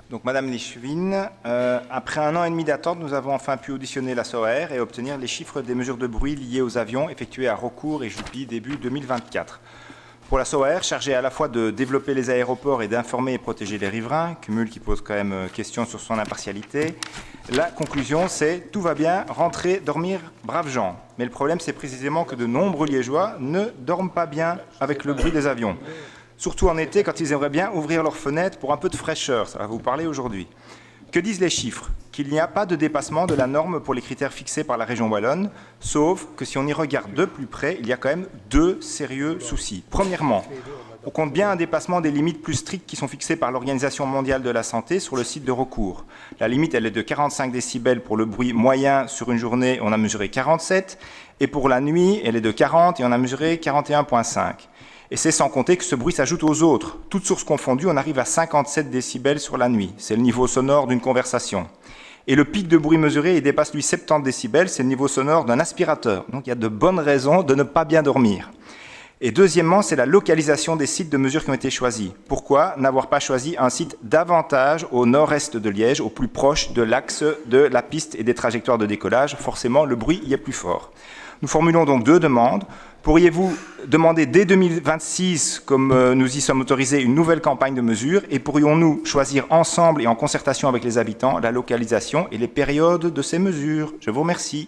Donc, Madame Lichvin, après 1 an et demi d'attente, nous avons enfin pu auditionner la SOER et obtenir les chiffres des mesures de bruit liées aux avions effectués à Raucourt et Jupy début 2024. Pour la SOER, chargée à la fois de développer les aéroports et d'informer et protéger les riverains, cumul qui pose quand même question sur son impartialité, la conclusion c'est « tout va bien, rentrez, dormir, braves gens ». Mais le problème c'est précisément que de nombreux Liégeois ne dorment pas bien avec le bruit des avions. Surtout en été, quand ils aimeraient bien ouvrir leurs fenêtres pour un peu de fraîcheur. Ça va vous parler aujourd'hui. Que disent les chiffres? Qu'il n'y a pas de dépassement de la norme pour les critères fixés par la région wallonne, sauf que si on y regarde de plus près, il y a quand même 2 sérieux soucis. Premièrement, on compte bien un dépassement des limites plus strictes qui sont fixées par l'Organisation mondiale de la santé sur le site de Raucourt. La limite, elle est de 45 décibels pour le bruit moyen sur une journée, on a mesuré 47, et pour la nuit, elle est de 40 et on a mesuré 41,5. Et c'est sans compter que ce bruit s'ajoute aux autres. Toutes sources confondues, on arrive à 57 décibels sur la nuit. C'est le niveau sonore d'une conversation. Et le pic de bruit mesuré, il dépasse lui 70 décibels, c'est le niveau sonore d'un aspirateur. Donc il y a de bonnes raisons de ne pas bien dormir. Et deuxièmement, c'est la localisation des sites de mesure qui ont été choisis. Pourquoi n'avoir pas choisi un site davantage au nord-est de Liège, au plus proche de l'axe de la piste et des trajectoires de décollage? Forcément, le bruit y est plus fort. Nous formulons donc 2 demandes. Pourriez-vous demander dès 2026, comme nous y sommes autorisés, une nouvelle campagne de mesure et pourrions-nous choisir ensemble et en concertation avec les habitants la localisation et les périodes de ces mesures? Je vous remercie.